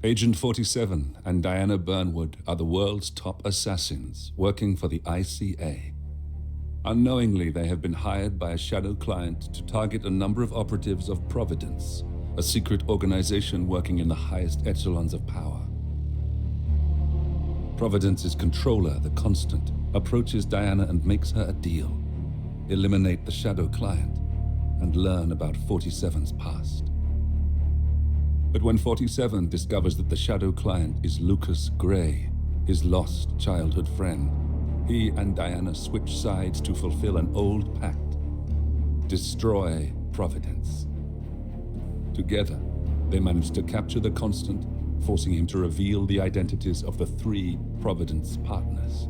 Agent 47 and Diana Burnwood are the world's top assassins working for the ICA. Unknowingly, they have been hired by a shadow client to target a number of operatives of Providence, a secret organization working in the highest echelons of power. Providence's controller, the Constant, approaches Diana and makes her a deal. Eliminate the shadow client and learn about 47's past. But when 47 discovers that the shadow client is Lucas Gray, his lost childhood friend, he and Diana switch sides to fulfill an old pact: destroy Providence. Together, they manage to capture the Constant, forcing him to reveal the identities of the 3 Providence partners.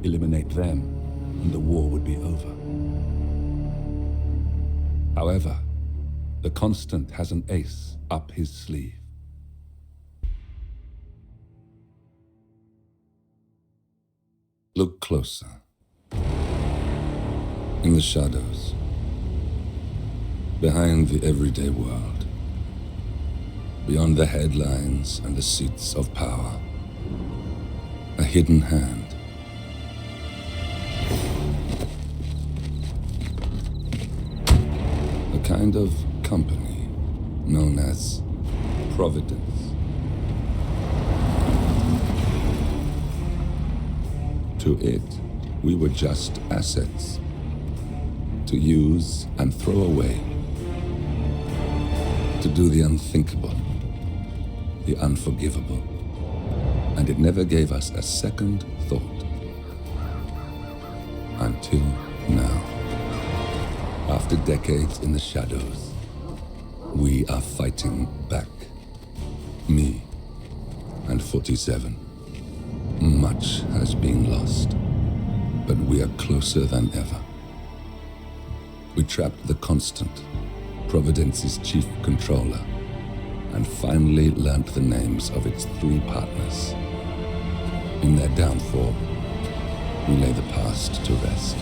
Eliminate them, and the war would be over. However, the Constant has an ace up his sleeve. Look closer. In the shadows. Behind the everyday world. Beyond the headlines and the seats of power. A hidden hand. A kind of company known as Providence. To it, we were just assets. To use and throw away. To do the unthinkable. The unforgivable. And it never gave us a second thought. Until now. After decades in the shadows, we are fighting back. Me and 47. Much has been lost, but we are closer than ever. We trapped the Constant, Providence's chief controller, and finally learnt the names of its 3 partners. In their downfall, we lay the past to rest.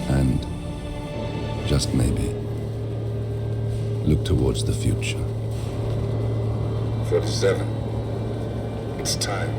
And, just maybe, look towards the future. 47. It's time.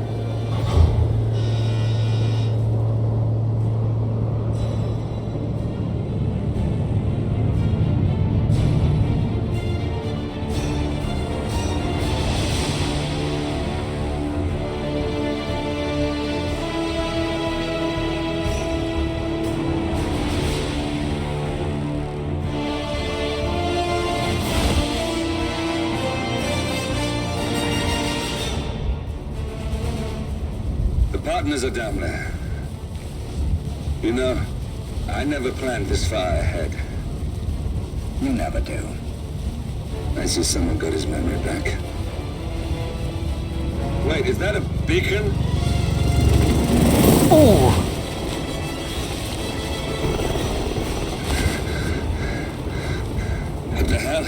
Partners are down there. You know, I never planned this far ahead. You never do. I see someone got his memory back. Wait, is that a beacon? Oh! What the hell?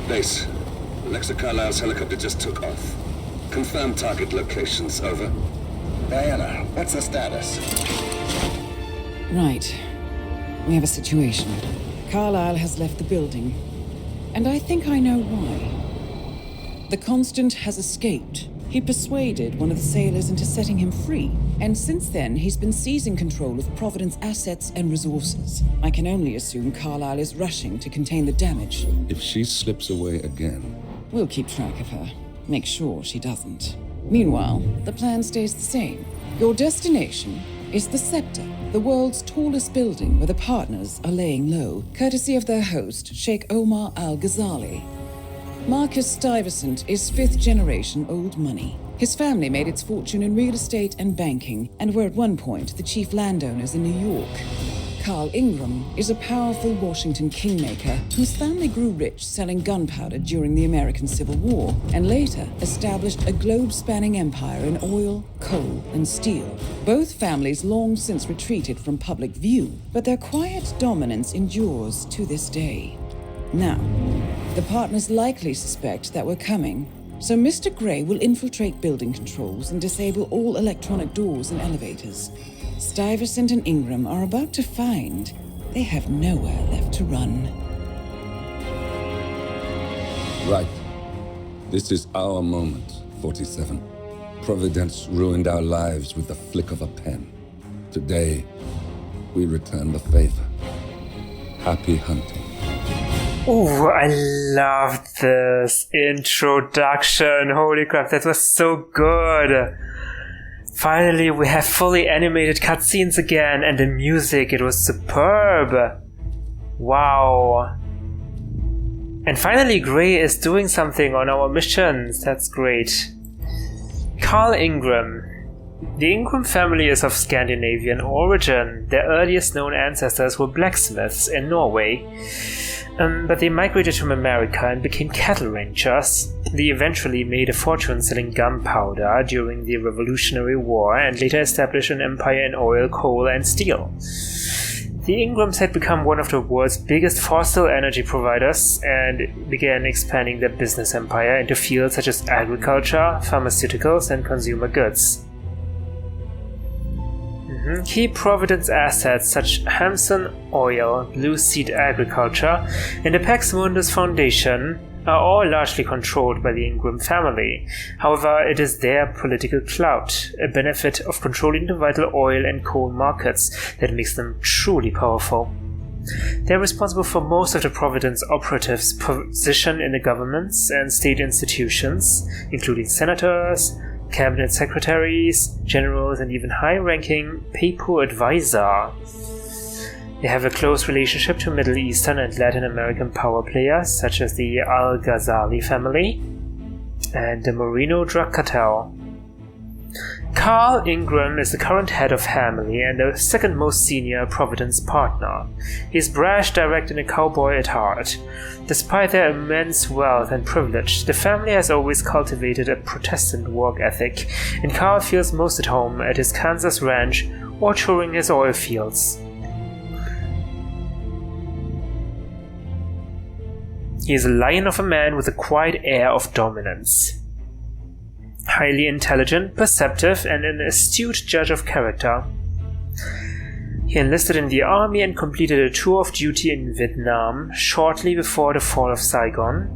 Base. Alexa Carlisle's helicopter just took off. Confirm target locations, over. Diana, what's the status? Right. We have a situation. Carlisle has left the building. And I think I know why. The Constant has escaped. He persuaded one of the sailors into setting him free. And since then, he's been seizing control of Providence assets and resources. I can only assume Carlisle is rushing to contain the damage. If she slips away again... We'll keep track of her. Make sure she doesn't. Meanwhile, the plan stays the same. Your destination is the Scepter, the world's tallest building where the partners are laying low, courtesy of their host, Sheikh Omar al-Ghazali. Marcus Stuyvesant is 5th-generation old money. His family made its fortune in real estate and banking, and were at one point the chief landowners in New York. Carl Ingram is a powerful Washington kingmaker whose family grew rich selling gunpowder during the American Civil War, and later established a globe-spanning empire in oil, coal, and steel. Both families long since retreated from public view, but their quiet dominance endures to this day. Now, the partners likely suspect that we're coming, so Mr. Gray will infiltrate building controls and disable all electronic doors and elevators. Stuyvesant and Ingram are about to find they have nowhere left to run. Right. This is our moment, 47. Providence ruined our lives with the flick of a pen. Today, we return the favor. Happy hunting. Ooh, I loved this introduction. Holy crap, that was so good. Finally, we have fully animated cutscenes again, and the music, it was superb. Wow. And finally, Gray is doing something on our missions. That's great. Carl Ingram. The Ingram family is of Scandinavian origin. Their earliest known ancestors were blacksmiths in Norway. But they migrated from America and became cattle ranchers. They eventually made a fortune selling gunpowder during the Revolutionary War and later established an empire in oil, coal, and steel. The Ingrams had become one of the world's biggest fossil energy providers and began expanding their business empire into fields such as agriculture, pharmaceuticals, and consumer goods. Key Providence assets such as Hamsun Oil, Blue Seed Agriculture, and the Pax Mundus Foundation are all largely controlled by the Ingram family. However, it is their political clout, a benefit of controlling the vital oil and coal markets, that makes them truly powerful. They are responsible for most of the Providence operatives' position in the governments and state institutions, including senators, cabinet secretaries, generals, and even high-ranking papal advisor. They have a close relationship to Middle Eastern and Latin American power players such as the Ghazali family and the Merino drug cartel. Carl Ingram is the current head of family and the second most senior Providence partner. He is brash, direct, and a cowboy at heart. Despite their immense wealth and privilege, the family has always cultivated a Protestant work ethic, and Carl feels most at home at his Kansas ranch or touring his oil fields. He is a lion of a man with a quiet air of dominance. Highly intelligent, perceptive, and an astute judge of character. He enlisted in the army and completed a tour of duty in Vietnam shortly before the fall of Saigon.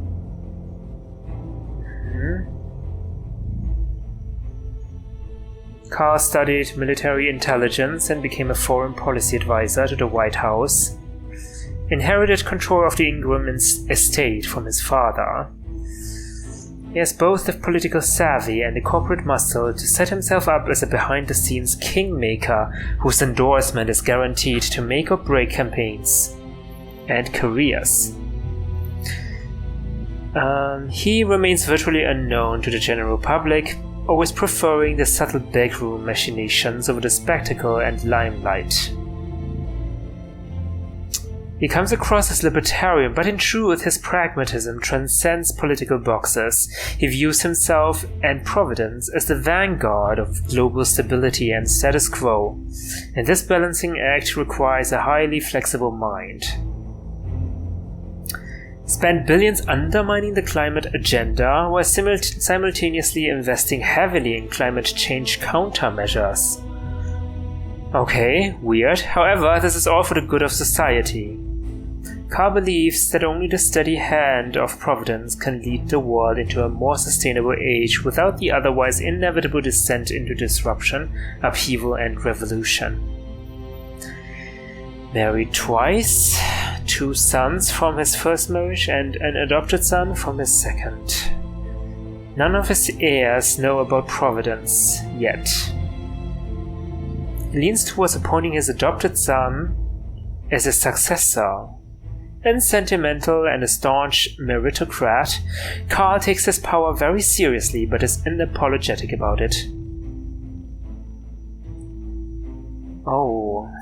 Carl studied military intelligence and became a foreign policy advisor to the White House. Inherited control of the Ingram estate from his father. He has both the political savvy and the corporate muscle to set himself up as a behind-the-scenes kingmaker whose endorsement is guaranteed to make or break campaigns and careers. He remains virtually unknown to the general public, always preferring the subtle backroom machinations over the spectacle and limelight. He comes across as libertarian, but in truth his pragmatism transcends political boxes. He views himself and Providence as the vanguard of global stability and status quo, and this balancing act requires a highly flexible mind. Spend billions undermining the climate agenda while simultaneously investing heavily in climate change countermeasures. Okay, weird. However, this is all for the good of society. Carl believes that only the steady hand of Providence can lead the world into a more sustainable age without the otherwise inevitable descent into disruption, upheaval, and revolution. Married twice, 2 sons from his first marriage and an adopted son from his second. None of his heirs know about Providence yet. He leans towards appointing his adopted son as his successor. Unsentimental and a staunch meritocrat, Carl takes his power very seriously but is unapologetic about it.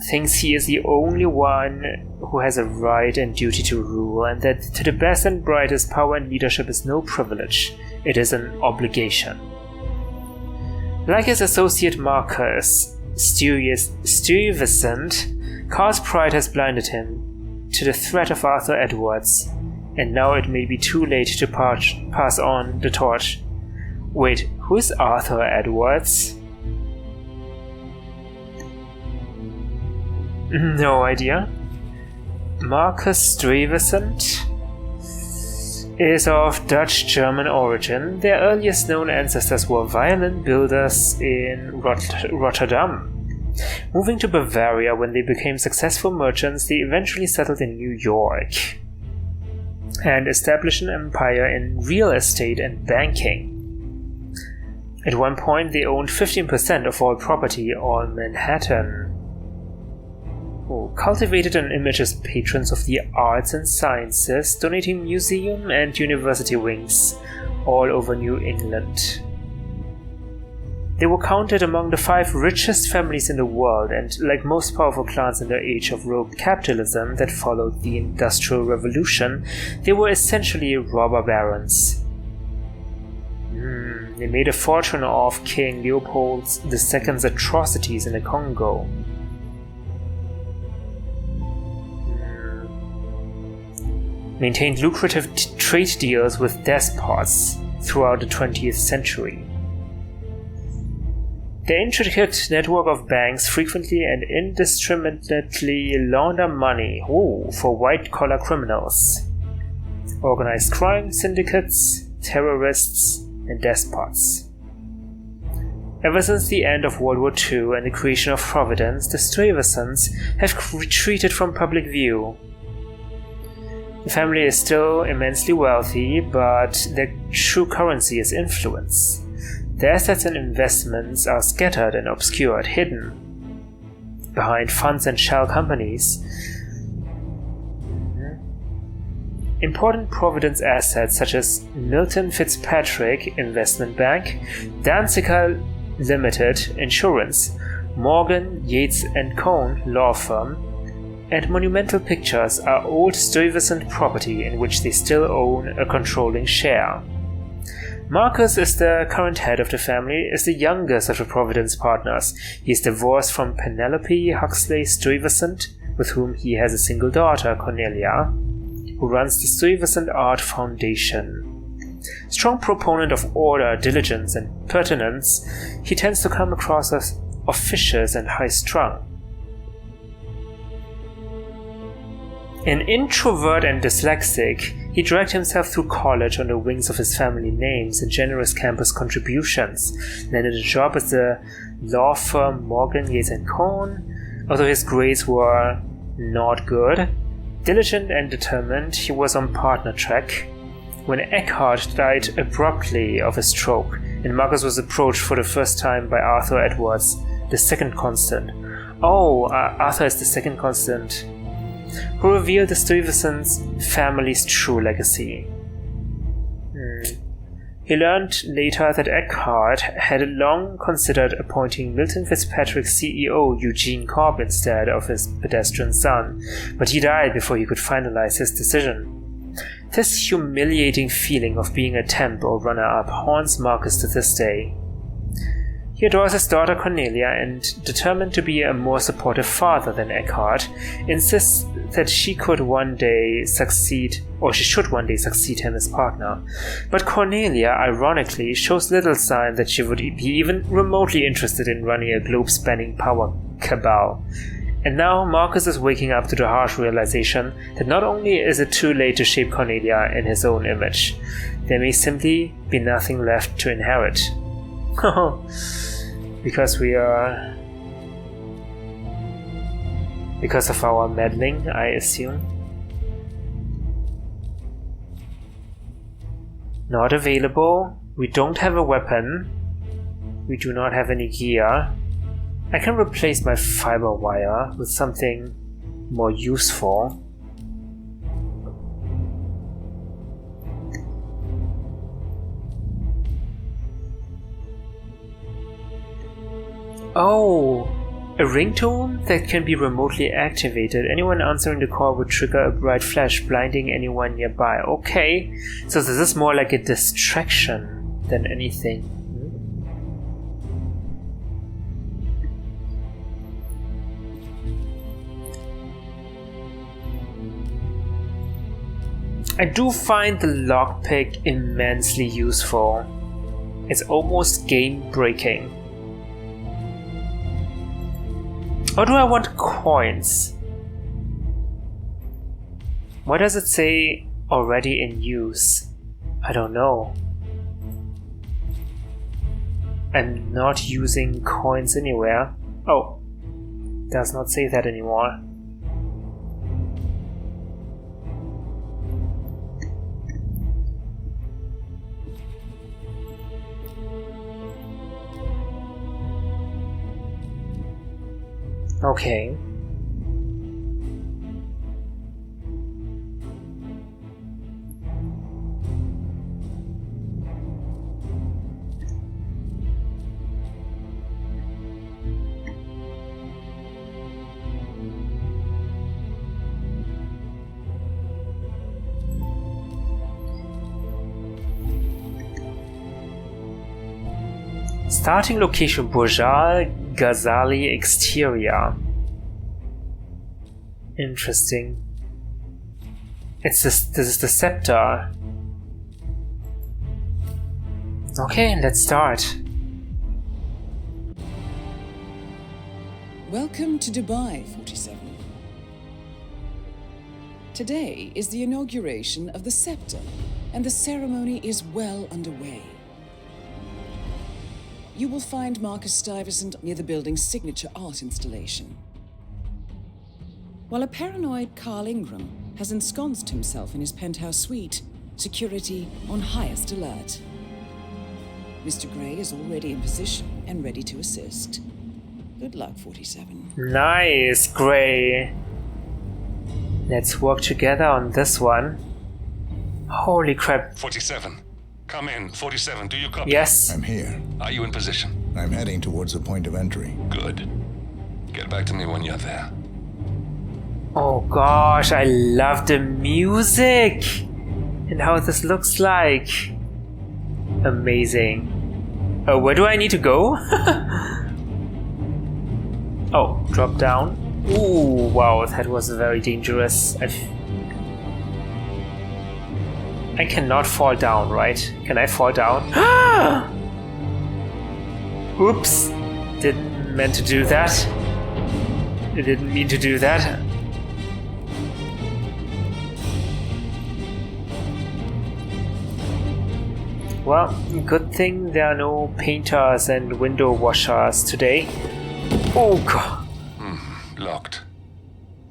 Thinks he is the only one who has a right and duty to rule, and that to the best and brightest power and leadership is no privilege, it is an obligation. Like his associate Marcus Stuyvesant, Carl's pride has blinded him to the threat of Arthur Edwards, and now it may be too late to pass on the torch. Wait, who is Arthur Edwards? No idea. Marcus Stuyvesant? is of Dutch-German origin. Their earliest known ancestors were violin builders in Rotterdam. Moving to Bavaria when they became successful merchants, they eventually settled in New York and established an empire in real estate and banking. At one point, they owned 15% of all property on Manhattan. Cultivated an image as patrons of the arts and sciences, donating museum and university wings all over New England. They were counted among the 5 richest families in the world, and like most powerful clans in the age of rogue capitalism that followed the Industrial Revolution, they were essentially robber barons. They made a fortune off King Leopold II's atrocities in the Congo. Maintained lucrative trade deals with despots throughout the 20th century. The intricate network of banks frequently and indiscriminately launder money for white-collar criminals, organized crime syndicates, terrorists, and despots. Ever since the end of World War II and the creation of Providence, the Stuyvesants have retreated from public view. The family is still immensely wealthy, but their true currency is influence. Their assets and investments are scattered and obscured, hidden behind funds and shell companies. Important Providence assets such as Milton Fitzpatrick Investment Bank, Danziger Limited Insurance, Morgan, Yates & Cohn Law Firm, and Monumental Pictures are old Stuyvesant property in which they still own a controlling share. Marcus is the current head of the family, is the youngest of the Providence partners. He is divorced from Penelope Huxley Stuyvesant, with whom he has a single daughter, Cornelia, who runs the Stuyvesant Art Foundation. Strong proponent of order, diligence, and pertinence, he tends to come across as officious and high-strung. An introvert and dyslexic, he dragged himself through college on the wings of his family names and generous campus contributions, landed a job at the law firm Morgan, Yates & Cohn. Although his grades were not good, diligent and determined, he was on partner track when Eckhart died abruptly of a stroke, and Marcus was approached for the first time by Arthur Edwards, the second constant. Arthur is the second constant, who revealed the Stuyvesant family's true legacy. He learned later that Eckhart had long considered appointing Milton Fitzpatrick's CEO Eugene Cobb instead of his pedestrian son, but he died before he could finalize his decision. This humiliating feeling of being a temp or runner-up haunts Marcus to this day. He adores his daughter Cornelia and, determined to be a more supportive father than Eckhart, insists that she should one day succeed him as partner. But Cornelia, ironically, shows little sign that she would be even remotely interested in running a globe-spanning power cabal. And now Marcus is waking up to the harsh realization that not only is it too late to shape Cornelia in his own image, there may simply be nothing left to inherit. Because of our meddling, I assume. Not available. We don't have a weapon. We do not have any gear. I can replace my fiber wire with something more useful. A ringtone that can be remotely activated. Anyone answering the call would trigger a bright flash, blinding anyone nearby. Okay, so this is more like a distraction than anything. I do find the lockpick immensely useful. It's almost game-breaking. Or do I want coins? Why does it say already in use? I don't know. I'm not using coins anywhere. Oh, does not say that anymore. Okay. Starting location Burj, Ghazali exterior. Interesting. This is the scepter. Okay, let's start. Welcome to Dubai, 47. Today is the inauguration of the scepter, and the ceremony is well underway. You will find Marcus Stuyvesant near the building's signature art installation. While a paranoid Carl Ingram has ensconced himself in his penthouse suite, security on highest alert. Mr. Gray is already in position and ready to assist. Good luck, 47. Nice, Gray. Let's work together on this one. Holy crap. 47. Come in. 47, do you copy? Yes. I'm here. Are you in position? I'm heading towards the point of entry. Good. Get back to me when you're there. Oh gosh, I love the music and how this looks like. Amazing. Where do I need to go? Oh, drop down. Ooh, wow, that was very dangerous. I cannot fall down, right? Can I fall down? Oops. Didn't meant to do that. I didn't mean to do that. Well, good thing there are no painters and window washers today. Oh god. Locked.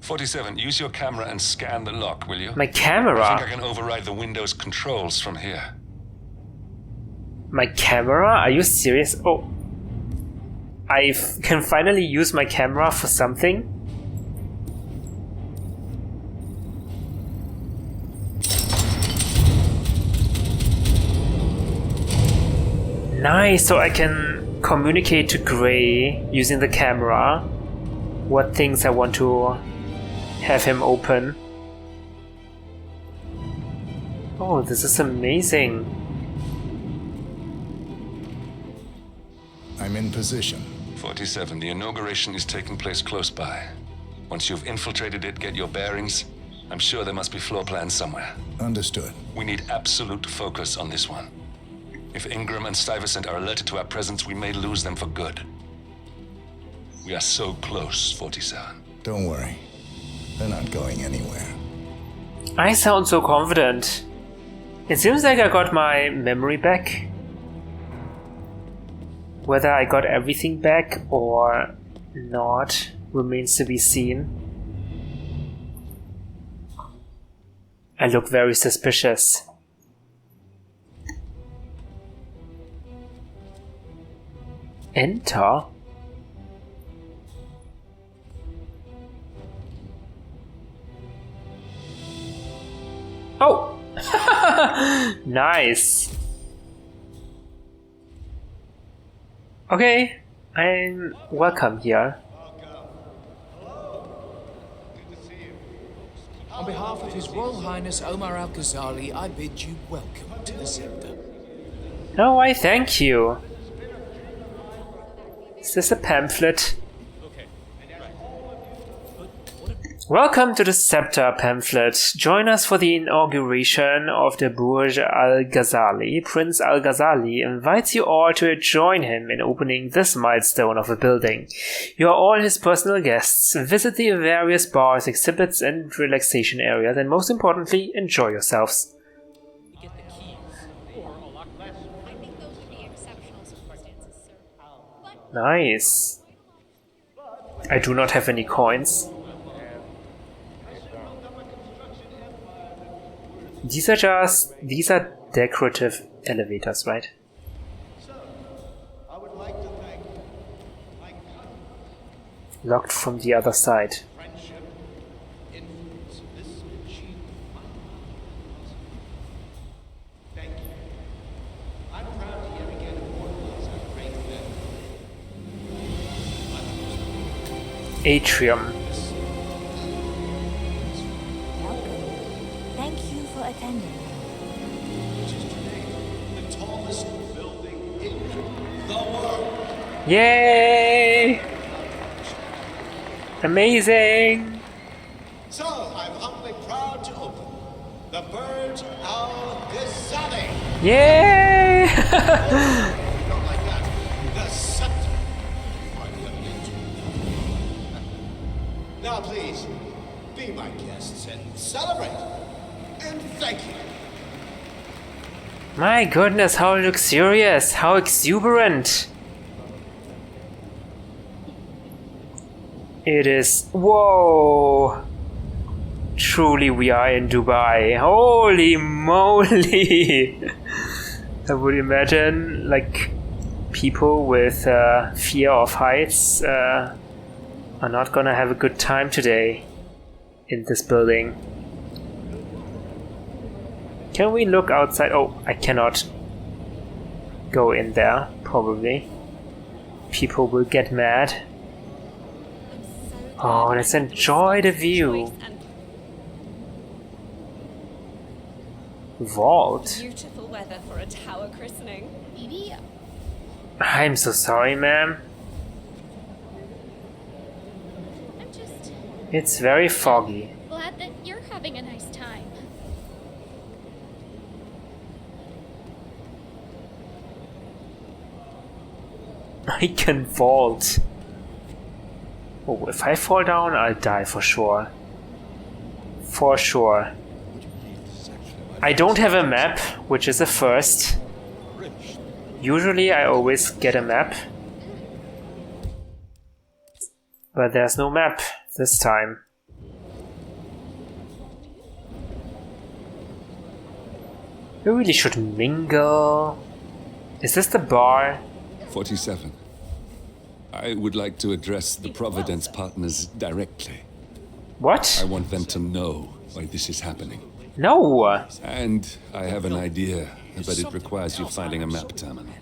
47, use your camera and scan the lock, will you? My camera? I think I can override the Windows controls from here. My camera? Are you serious? Oh. I can finally use my camera for something? Nice, so I can communicate to Gray using the camera what things I want to have him open. Oh, this is amazing. I'm in position. 47, the inauguration is taking place close by. Once you've infiltrated it, get your bearings. I'm sure there must be floor plans somewhere. Understood. We need absolute focus on this one. If Ingram and Stuyvesant are alerted to our presence, we may lose them for good. We are so close, 47. Don't worry. They're not going anywhere. I sound so confident. It seems like I got my memory back. Whether I got everything back or not remains to be seen. I look very suspicious. Enter? Oh! Nice. Okay, I'm welcome here. On behalf of His Royal Highness Omar Al-Ghazali, I bid you welcome to the scepter. No, I thank you. Is this a pamphlet? Welcome to the Scepter pamphlet. Join us for the inauguration of the Burj Al-Ghazali. Prince Al-Ghazali invites you all to join him in opening this milestone of a building. You are all his personal guests. Visit the various bars, exhibits, and relaxation areas, and most importantly, enjoy yourselves. I think those would be exceptional circumstances, sir. But Nice. I do not have any coins. These are decorative elevators, right? I would like to thank my Locked from the other side. friendship influence this achievement. Thank you. I'm proud to yet again immortalize our great event. Atrium. Welcome. Thank you for attending. Which is today the tallest building in the world. Yay! Amazing! So, I'm humbly proud to open the Burj Al Ghazali. Yay! Not like that. The scepter. Quite the evident. Now, please, be my guests and celebrate. And thank you. My goodness, how luxurious, how exuberant! It is. Whoa! Truly, we are in Dubai. Holy moly! I would imagine, like, people with fear of heights are not gonna have a good time today in this building. Can we look outside? Oh, I cannot go in there, probably. People will get mad. Oh, let's enjoy the view. Vault? beautiful weather for a tower christening. Maybe I'm so sorry, ma'am. I'm just It's very foggy. glad that you're having a nice time. I can vault. Oh, if I fall down, I'll die for sure. For sure. I don't have a map, which is a first. Usually I always get a map. But there's no map this time. We really should mingle. Is this the bar? 47. I would like to address the Providence partners directly. What? I want them to know why this is happening. No! And I have an idea, but it requires you finding a map terminal.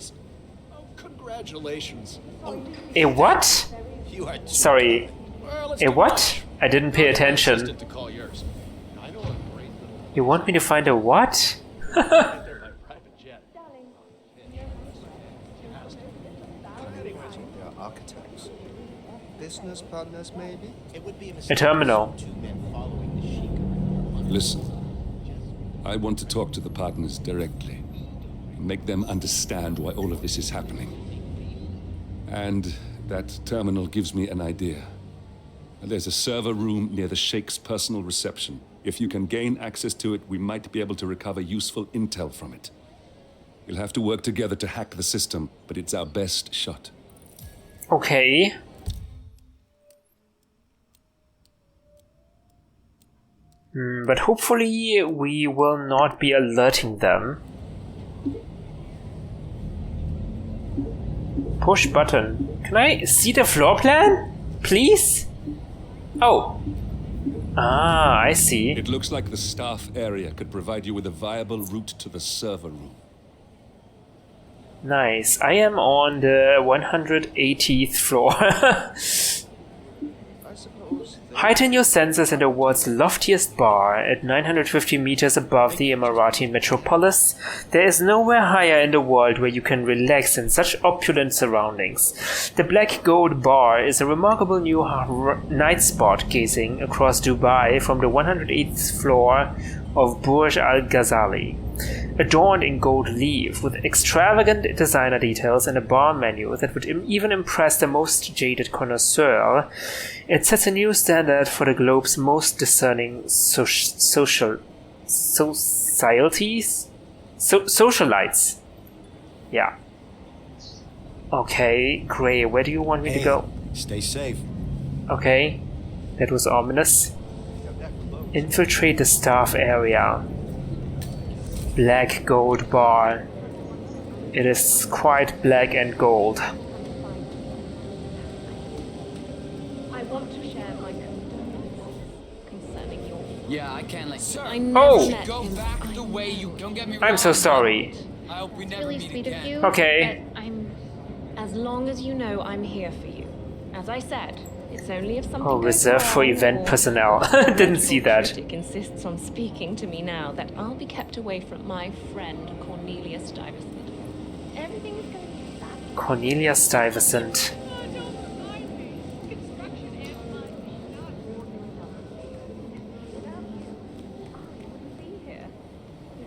Oh, congratulations. Oh, A what? you are Sorry. Well, let's A do what? lunch. I didn't pay attention. Assistant to call yours. I know a great little You want me to find a what? my private jet. They're architects. Business partners, maybe? It would be a A mistake. terminal. Two men following the sheik. Listen, I want to talk to the partners directly. Make them understand why all of this is happening. And that terminal gives me an idea. There's a server room near the Sheikh's personal reception. If you can gain access to it, we might be able to recover useful intel from it. We'll have to work together to hack the system, but it's our best shot. Okay. But hopefully we will not be alerting them. Push button. Can I see the floor plan? Please? Oh. Ah, I see. It looks like the staff area could provide you with a viable route to the server room. Nice. I am on the 180th floor. I suppose they Heighten your senses in the world's loftiest bar at 950 meters above the Emirati metropolis. There is nowhere higher in the world where you can relax in such opulent surroundings. The Black Gold Bar is a remarkable new night spot gazing across Dubai from the 108th floor of Burj Al Ghazali. Adorned in gold leaf with extravagant designer details and a bar menu that would even impress the most jaded connoisseur, it sets a new standard for the globe's most discerning socialites. Yeah. Okay, Gray, where do you want me to go? Stay safe. Okay, that was ominous. Infiltrate the staff area. Black gold bar. It is quite black and gold. I want to share my concerning your. Yeah, I can't let Sir, I Oh! never met go back the way you don't get me wrong. I'm so sorry. I hope we It's never really meet sweet again. of you. Okay. But as long as you know I'm here for you. As I said, it's only if something Oh, goes reserved for wrong event or personnel. Didn't see that. Critic insists on speaking to me now that I'll be kept away from my friend Cornelia Stuyvesant. Everything is going to be fabulous. Cornelia Stuyvesant.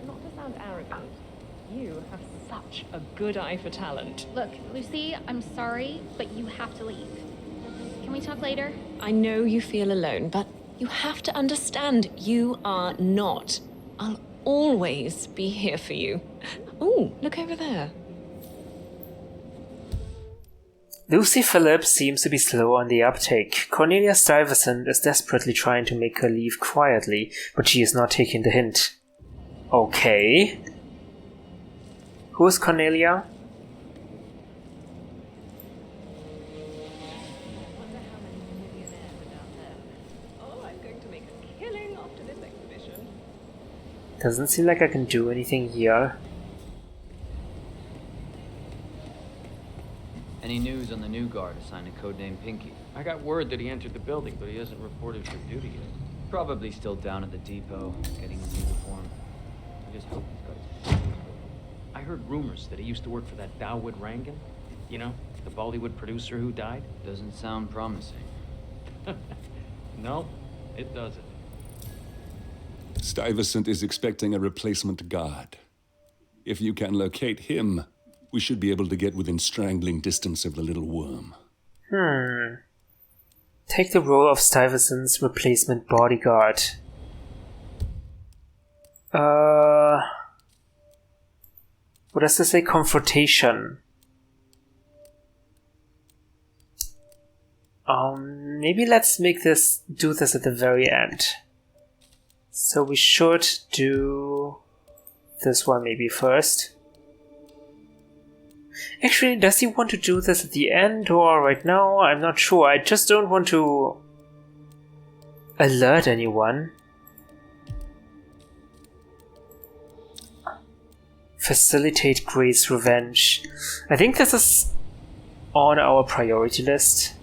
Not to sound arrogant, you have such a good eye for talent. Look, Lucy, I'm sorry, but you have to leave. Can we talk later? I know you feel alone, but you have to understand you are not. I'll always be here for you. Oh, look over there. Lucy Phillips seems to be slow on the uptake. Cornelia Stuyvesant is desperately trying to make her leave quietly, but she is not taking the hint. Okay. Who is Cornelia? Oh, I'm going to make a killing after this exhibition. Doesn't seem like I can do anything here. Any news on the new guard assigned to codename Pinky? I got word that he entered the building, but he hasn't reported for duty yet. Probably still down at the depot, getting his uniform. I just hope he's got his... I heard rumors that he used to work for that Dawood Rangan. You know, the Bollywood producer who died. Doesn't sound promising. No, it doesn't. Stuyvesant is expecting a replacement guard. If you can locate him, we should be able to get within strangling distance of the little worm. Take the role of Stuyvesant's replacement bodyguard. What does this say? Confrontation. Maybe let's do this at the very end. So we should do this one maybe first. Actually, does he want to do this at the end or right now? I'm not sure. I just don't want to alert anyone. Facilitate Gray's revenge. I think this is on our priority list.